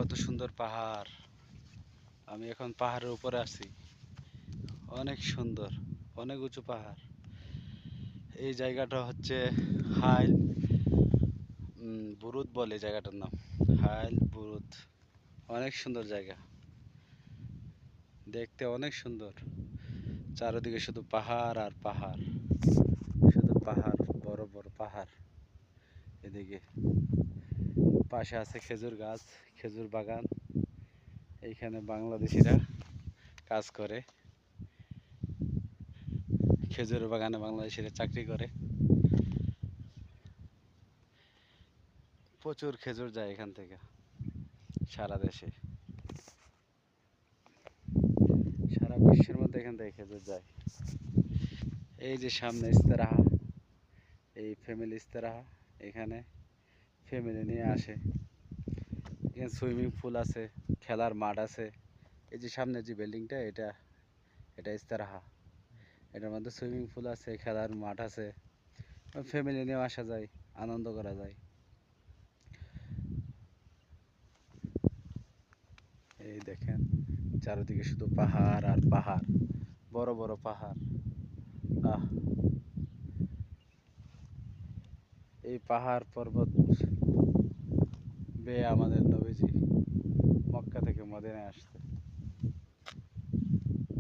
কত সুন্দর পাহাড়। আমি এখন পাহাড়ের উপরে আছি। অনেক সুন্দর, অনেক উঁচু পাহাড়। এই জায়গাটা হচ্ছে হাইল বুরুদ বলে জায়গাটার নাম। হাইল বুরুদ, অনেক সুন্দর জায়গা, দেখতে অনেক সুন্দর। চারিদিকে শুধু পাহাড় আর পাহাড়, শুধু পাহাড়, বড় বড় পাহাড়। এদিকে পাশে আছে খেজুর গাছ, খেজুর বাগান। এইখানে বাংলাদেশিরা কাজ করে, খেজুর বাগানে বাংলাদেশিরা চাকরি করে। প্রচুর খেজুর যায় এখান থেকে সারা দেশে, সারা বিশ্বের মধ্যে এখান থেকে খেজুর যায়। এই যে সামনে ইস্তেরাহা, এই ফ্যামিলি ইস্তেরাহা, এখানে ফ্যামিলি নিয়ে আসে। এখানে সুইমিং পুল আছে, খেলার মাঠ আছে। এই যে সামনে যে বিল্ডিংটা, এটা ইস্তেরাহা। এটার মধ্যে সুইমিং পুল আছে, খেলার মাঠ আছে, ফ্যামিলি নিয়েও আসা যায়, আনন্দ করা যায়। এই দেখেন চারিদিকে শুধু পাহাড় আর পাহাড়, বড় বড় পাহাড়। আহ, এই পাহাড় পর্বত বেয়ে আমাদের নবীজি মক্কা থেকে মদিনায় আসতে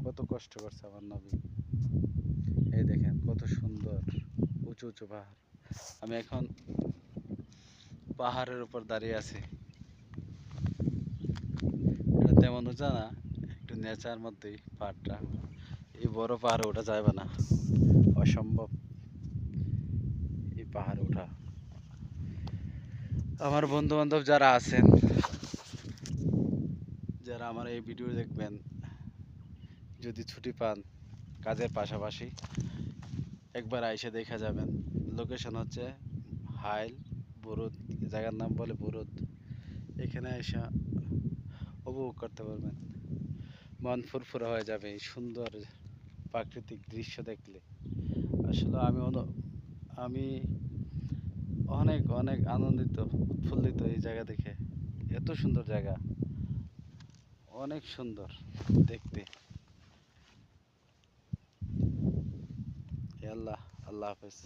কত কষ্ট করছে আমার নবী। এই দেখেন কত সুন্দর উঁচু উঁচু পাহাড়। আমি এখন পাহাড়ের উপর দাঁড়িয়ে আছি। এটা তেমন উঁচা না, একটু নেচার মধ্যেই পাহাড়টা। এই বড় পাহাড়ে ওঠা যাবে না, অসম্ভব এই পাহাড়ে ওঠা। আমার বন্ধু বান্ধব যারা আছেন, যারা আমার এই ভিডিও দেখবেন, যদি ছুটি পান কাজের পাশাপাশি, একবার আইসে দেখা যাবেন। লোকেশন হচ্ছে হাইল বুরুদ, জায়গার নাম বলে বুরুদ। এখানে এসে উপভোগ করতে পারবেন, মন ফুরফুরা হয়ে যাবে এই সুন্দর প্রাকৃতিক দৃশ্য দেখলে। আসলে আমি অনেক অনেক আনন্দিত, উৎফুল্লিত এই জায়গা দেখে। এত সুন্দর জায়গা, অনেক সুন্দর দেখতে। আল্লাহ, আল্লাহ হাফেজ।